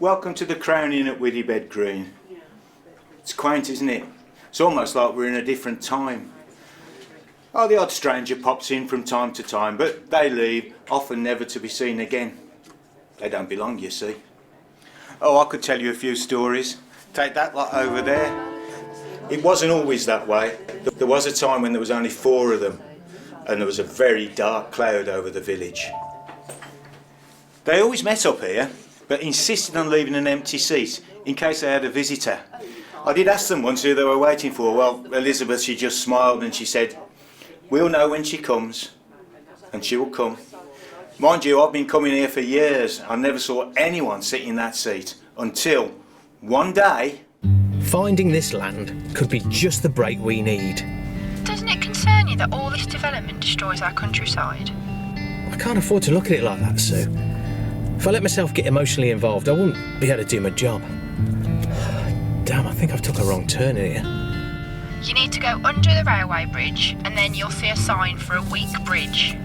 welcome to the Crown Inn at Withybed Green. It's quaint, isn't it? It's almost like we're in a different time. Oh, the odd stranger pops in from time to time, but they leave, often never to be seen again. They don't belong, you see. Oh, I could tell you a few stories. Take that lot over there. It wasn't always that way. There was a time when there was only 4 of them, and there was a very dark cloud over the village. They always met up here, but insisted on leaving an empty seat in case they had a visitor. I did ask them once who they were waiting for. Well, Elizabeth, she just smiled and she said, "We'll know when she comes," and she will come. Mind you, I've been coming here for years. I never saw anyone sit in that seat until one day... Finding this land could be just the break we need. Doesn't it concern you that all this development destroys our countryside? I can't afford to look at it like that, Sue. If I let myself get emotionally involved, I wouldn't be able to do my job. Damn, I think I've took a wrong turn here. You need to go under the railway bridge and then you'll see a sign for a weak bridge.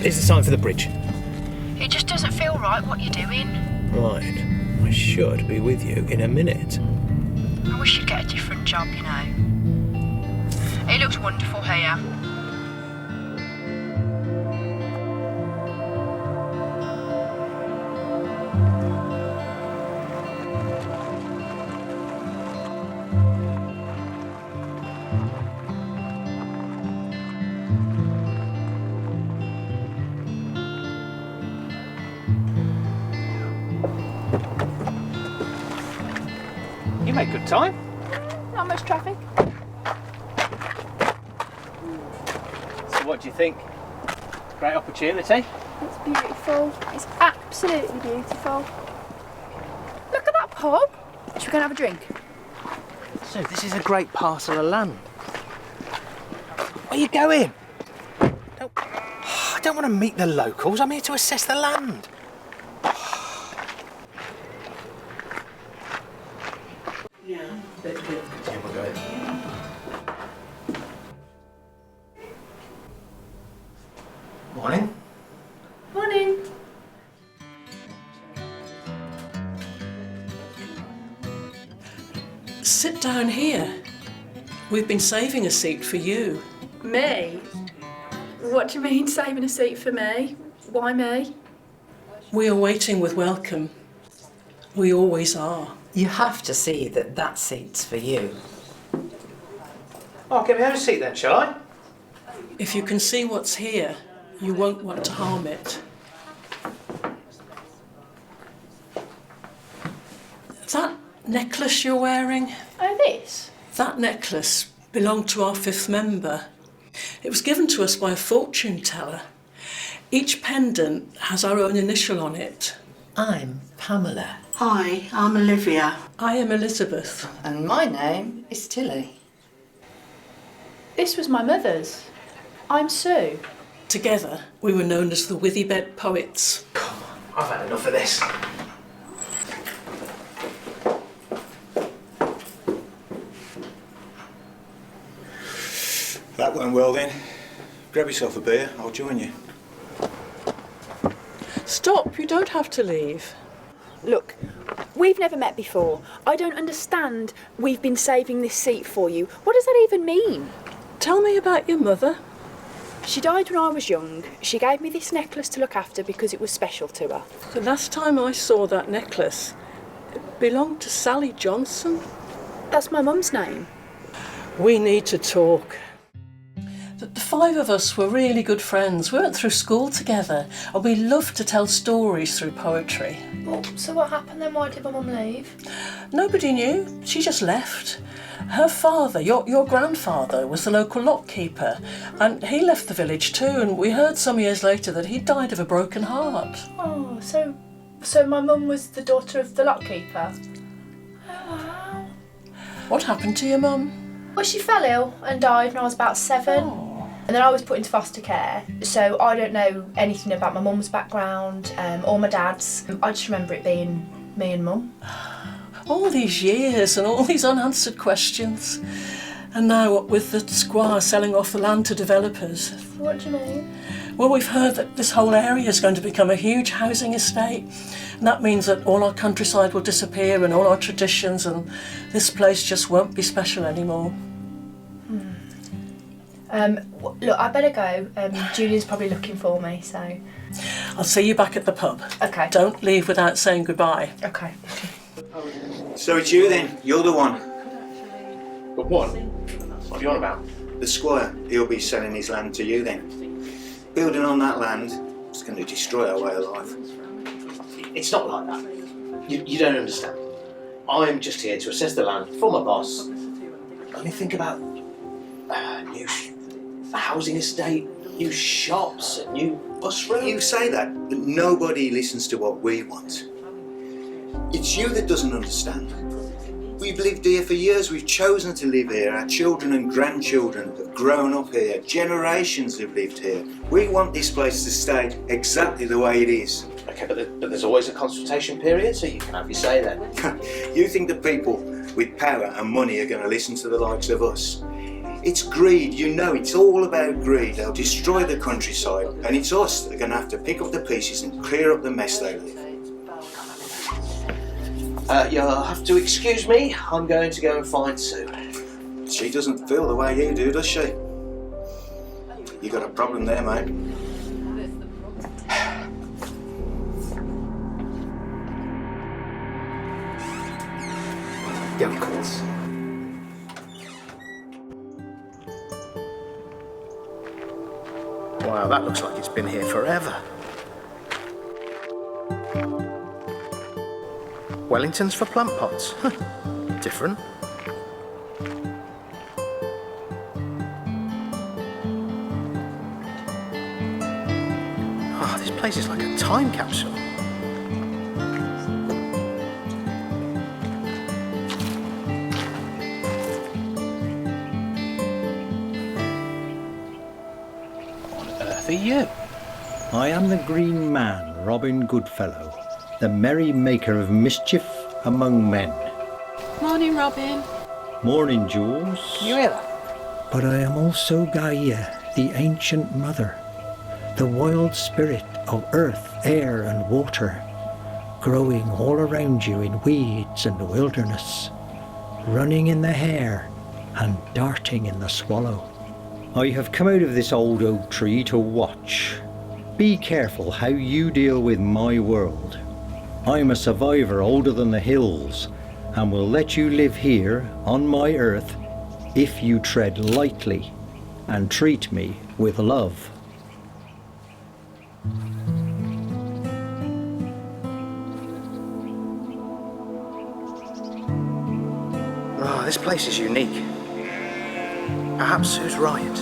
It's the sign for the bridge. It just doesn't feel right what you're doing. Right. I should be with you in a minute. I wish you'd get a different job, you know. It looks wonderful here. You make good time. Not much traffic. So what do you think? Great opportunity. It's beautiful. It's absolutely beautiful. Look at that pub. Should we go and have a drink? So this is a great parcel of land. Where are you going? I don't want to meet the locals. I'm here to assess the land. Morning. Morning. Sit down here. We've been saving a seat for you. Me? What do you mean, saving a seat for me? Why me? We are waiting with welcome. We always are. You have to see that that seat's for you. Oh, get me a seat then, shall I? If you can see what's here, you won't want to harm it. That necklace you're wearing? Oh, this? That necklace belonged to our 5th member. It was given to us by a fortune teller. Each pendant has our own initial on it. I'm Pamela. Hi, I'm Olivia. I am Elizabeth. And my name is Tilly. This was my mother's. I'm Sue. Together, we were known as the Withybed Poets. Come on, I've had enough of this. That went well then. Grab yourself a beer, I'll join you. Stop, you don't have to leave. Look, we've never met before. I don't understand. We've been saving this seat for you. What does that even mean? Tell me about your mother. She died when I was young. She gave me this necklace to look after because it was special to her. The last time I saw that necklace, it belonged to Sally Johnson. That's my mum's name. We need to talk. The 5 of us were really good friends. We went through school together and we loved to tell stories through poetry. Well, so what happened then? Why did my mum leave? Nobody knew. She just left. Her father, your grandfather, was the local lockkeeper, and he left the village too, and we heard some years later that he died of a broken heart. Oh, so my mum was the daughter of the lockkeeper? Oh, wow. What happened to your mum? Well, she fell ill and died when I was about 7. Oh. And then I was put into foster care, so I don't know anything about my mum's background or my dad's. I just remember it being me and mum. All these years and all these unanswered questions. And now what with the squire selling off the land to developers. What do you mean? Well, we've heard that this whole area is going to become a huge housing estate. And that means that all our countryside will disappear and all our traditions, and this place just won't be special anymore. Look, I better go. Julian's probably looking for me, so... I'll see you back at the pub. Okay. Don't leave without saying goodbye. Okay. So it's you then, you're the one. The one? What are you on about? The squire, he'll be selling his land to you then. Building on that land is going to destroy our way of life. It's not like that. You don't understand. I'm just here to assess the land for my boss. I mean, think about new housing estate, new shops, a new bus route. You say that, but nobody listens to what we want. It's you that doesn't understand. We've lived here for years, we've chosen to live here, our children and grandchildren have grown up here, generations have lived here. We want this place to stay exactly the way it is. Okay, but there's always a consultation period, so you can have your say then. You think the people with power and money are going to listen to the likes of us? It's greed, you know, it's all about greed. They'll destroy the countryside, and it's us that are going to have to pick up the pieces and clear up the mess they leave. You'll have to excuse me, I'm going to go and find Sue. She doesn't feel the way you do, does she? You got a problem there, mate. Yokels. Wow, that looks like it's been here forever. Wellingtons for plant pots. Huh. Different. Oh, this place is like a time capsule. What on earth are you? I am the Green Man, Robin Goodfellow, the merry maker of mischief among men. Morning, Robin. Morning, Jules. You hear that? But I am also Gaia, the ancient mother, the wild spirit of earth, air and water, growing all around you in weeds and wilderness, running in the hare and darting in the swallow. I have come out of this old oak tree to watch. Be careful how you deal with my world. I'm a survivor older than the hills, and will let you live here on my earth if you tread lightly and treat me with love. Oh, this place is unique. Perhaps Sue's right.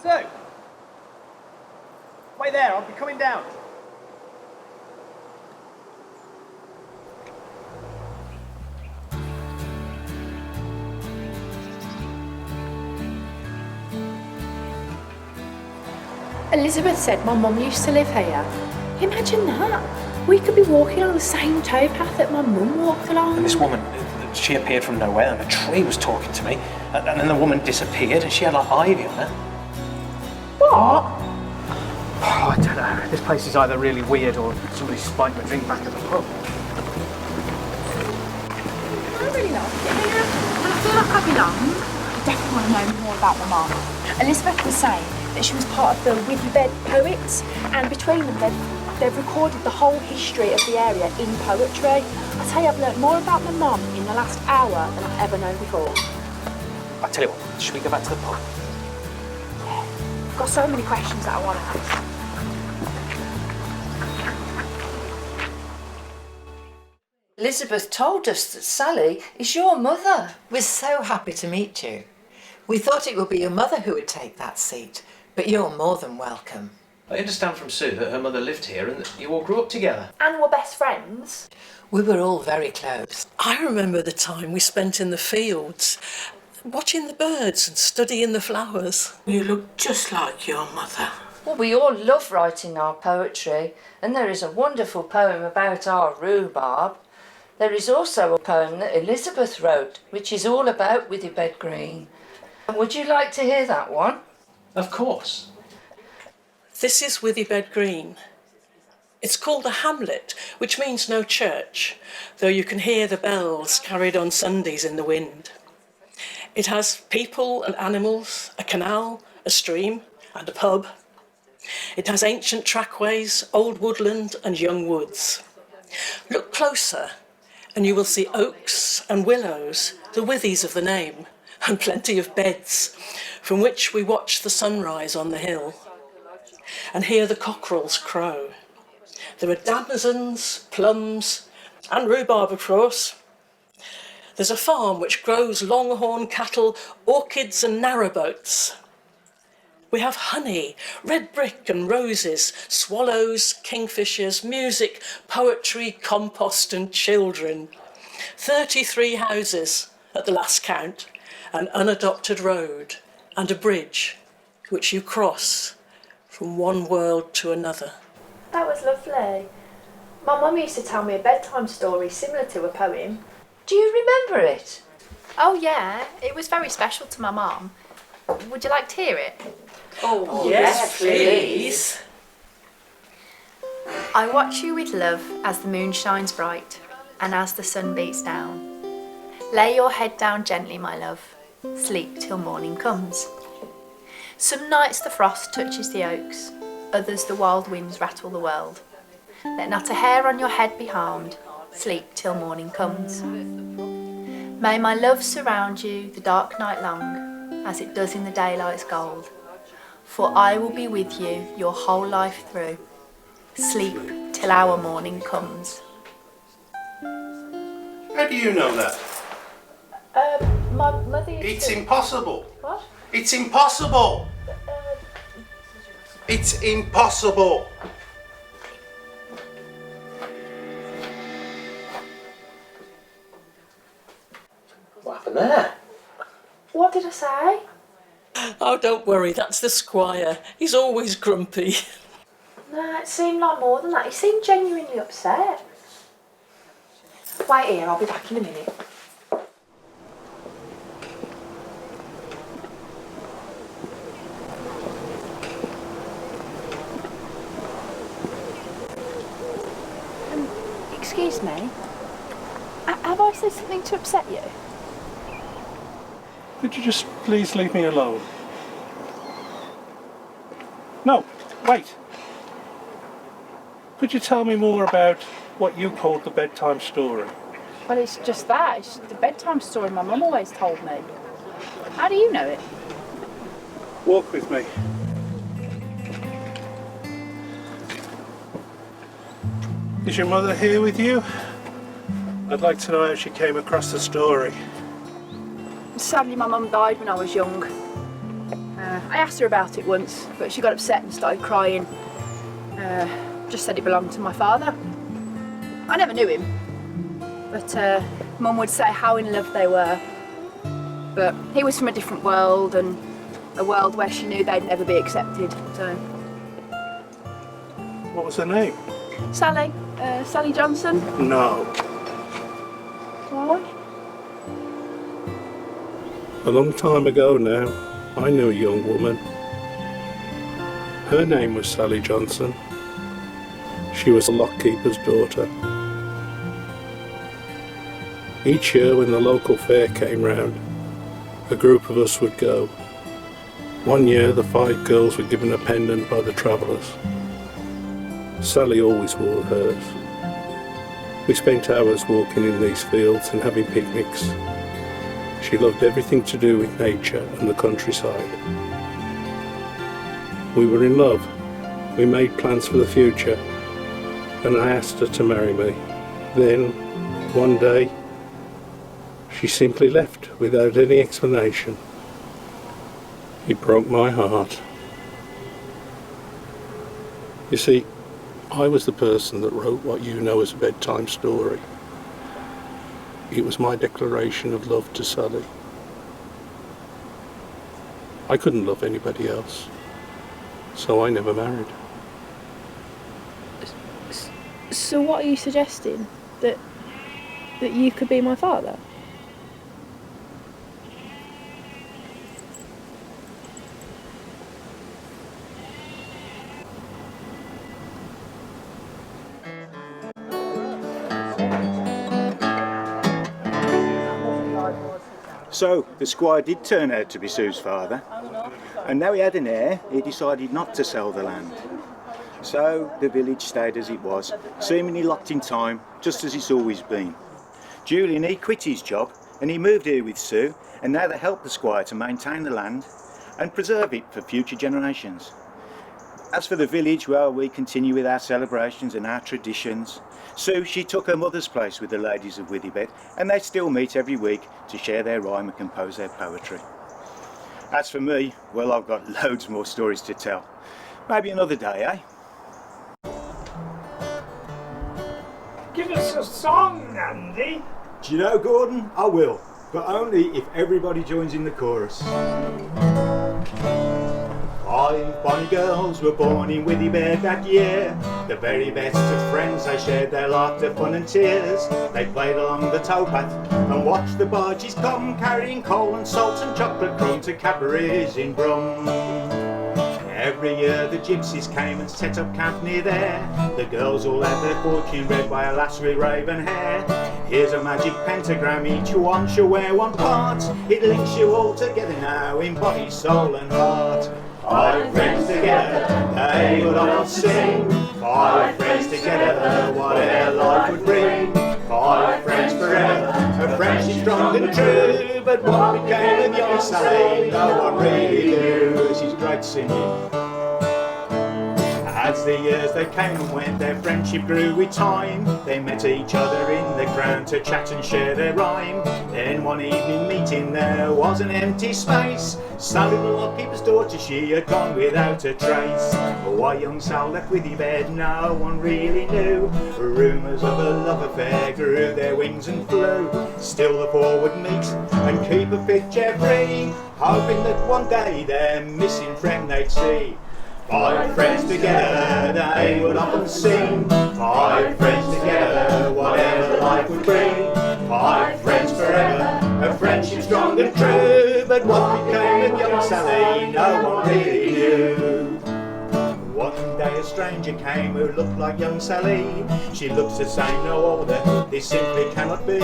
Sue! Wait there, I'll be coming down. Elizabeth said my mum used to live here. Imagine that. We could be walking on the same towpath that my mum walked along. And this woman, she appeared from nowhere and a tree was talking to me. And then the woman disappeared and she had like ivy on her. What? Oh, I don't know. This place is either really weird or somebody spiked my drink back at the pub. I really like it here. Well, I feel like I belong. I definitely want to know more about my mum. Elizabeth was saying that she was part of the Withybed poets, and between them they've recorded the whole history of the area in poetry. I tell you, I've learnt more about my mum in the last hour than I've ever known before. I tell you what, should we go back to the pub? Yeah, I've got so many questions that I want to ask. Elizabeth told us that Sally is your mother. We're so happy to meet you. We thought it would be your mother who would take that seat, but you're more than welcome. I understand from Sue that her mother lived here and that you all grew up together. And we're best friends. We were all very close. I remember the time we spent in the fields, watching the birds and studying the flowers. You look just like your mother. Well, we all love writing our poetry, and there is a wonderful poem about our rhubarb. There is also a poem that Elizabeth wrote, which is all about Withybed Green. Would you like to hear that one? Of course. This is Withybed Green. It's called a hamlet, which means no church, though you can hear the bells carried on Sundays in the wind. It has people and animals, a canal, a stream, and a pub. It has ancient trackways, old woodland and young woods. Look closer and you will see oaks and willows, the withies of the name, and plenty of beds from which we watch the sunrise on the hill and hear the cockerels crow. There are damsons, plums and rhubarb, of course. There's a farm which grows longhorn cattle, orchids and narrowboats. We have honey, red brick and roses, swallows, kingfishers, music, poetry, compost and children. 33 houses at the last count, an unadopted road and a bridge which you cross from one world to another. That was lovely. My mum used to tell me a bedtime story similar to a poem. Do you remember it? Oh yeah, it was very special to my mum. Would you like to hear it? Oh, yes, please. I watch you with love as the moon shines bright and as the sun beats down. Lay your head down gently, my love. Sleep till morning comes. Some nights the frost touches the oaks, others the wild winds rattle the world. Let not a hair on your head be harmed. Sleep till morning comes. May my love surround you the dark night long, as it does in the daylight's gold. For I will be with you your whole life through. Sleep till our morning comes. How do you know that? My mother used It's to... impossible. What? It's impossible. It's impossible. What happened there? What did I say? Oh, don't worry, that's the squire. He's always grumpy. No, it seemed like more than that. He seemed genuinely upset. Wait here, I'll be back in a minute. Excuse me. Have I said something to upset you? Could you just please leave me alone? No, wait. Could you tell me more about what you called the bedtime story? Well, it's just that. It's the bedtime story my mum always told me. How do you know it? Walk with me. Is your mother here with you? I'd like to know how she came across the story. Sadly, my mum died when I was young. I asked her about it once, but she got upset and started crying. Just said it belonged to my father. I never knew him, but Mum would say how in love they were. But he was from a different world, and a world where she knew they'd never be accepted. So, What was her name? Sally, Sally Johnson. No. Why? A long time ago now, I knew a young woman. Her name was Sally Johnson. She was a lockkeeper's daughter. Each year when the local fair came round, a group of us would go. One year the 5 girls were given a pendant by the travellers. Sally always wore hers. We spent hours walking in these fields and having picnics. She loved everything to do with nature and the countryside. We were in love. We made plans for the future, and I asked her to marry me. Then, one day, she simply left without any explanation. It broke my heart. You see, I was the person that wrote what you know as a bedtime story. It was my declaration of love to Sally. I couldn't love anybody else, so I never married. So what are you suggesting? That that you could be my father? So the squire did turn out to be Sue's father, and now he had an heir, he decided not to sell the land. So the village stayed as it was, seemingly locked in time, just as it's always been. Julian, he quit his job and he moved here with Sue, and now they help the squire to maintain the land and preserve it for future generations. As for the village, well, we continue with our celebrations and our traditions. Sue, she took her mother's place with the ladies of Withybed, and they still meet every week to share their rhyme and compose their poetry. As for me, well, I've got loads more stories to tell. Maybe another day, eh? Give us a song, Andy. Do you know, Gordon? I will, but only if everybody joins in the chorus. 5 bonny girls were born in Withybed that year. The very best of friends, they shared their laughter, fun and tears. They played along the towpath and watched the barges come, carrying coal and salt and chocolate crumb to Cadbury's in Brum. Every year the gypsies came and set up camp near there. The girls all had their fortune read by a lass with raven hair. Here's a magic pentagram, each one shall wear one part. It links you all together now in body, soul and heart. 5 friends together, they would all sing. 5 friends together, whatever life would bring. 5 friends forever, a friendship strong and true. But what became of young Sally, no one really knew. She's great singing. As the years they came and went, their friendship grew with time. They met each other in the ground to chat and share their rhyme. Then one evening meeting there was an empty space. Sally the lockkeeper's daughter, she had gone without a trace. Why young Sal left Withybed, no one really knew. Rumours of a love affair grew their wings and flew. Still the four would meet and keep a picture free, hoping that one day their missing friend they'd see. 5 friends together, they would often sing. 5 friends together, whatever life would bring. 5 friends forever, a friendship strong and true. But what became of young Sally, no one really knew. One day a stranger came who looked like young Sally. She looks the same, no older, this simply cannot be.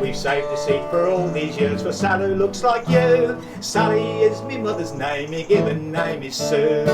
We've saved a seat for all these years for Sally who looks like you. Sally is me mother's name, your given name is Sue.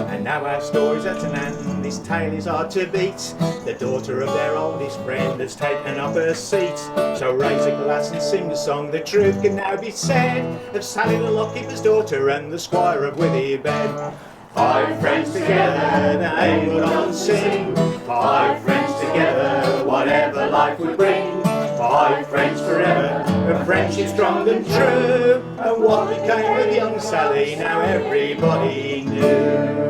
And now our story's at an end, this tale is hard to beat. The daughter of their oldest friend has taken up her seat. So raise a glass and sing a song, the truth can now be said, of Sally the lockkeeper's daughter and the squire of Withybed. 5 friends together, they would all sing. 5 friends together, whatever life would bring. 5 friends forever, a friendship strong and true. And what became of young Sally, now everybody knew.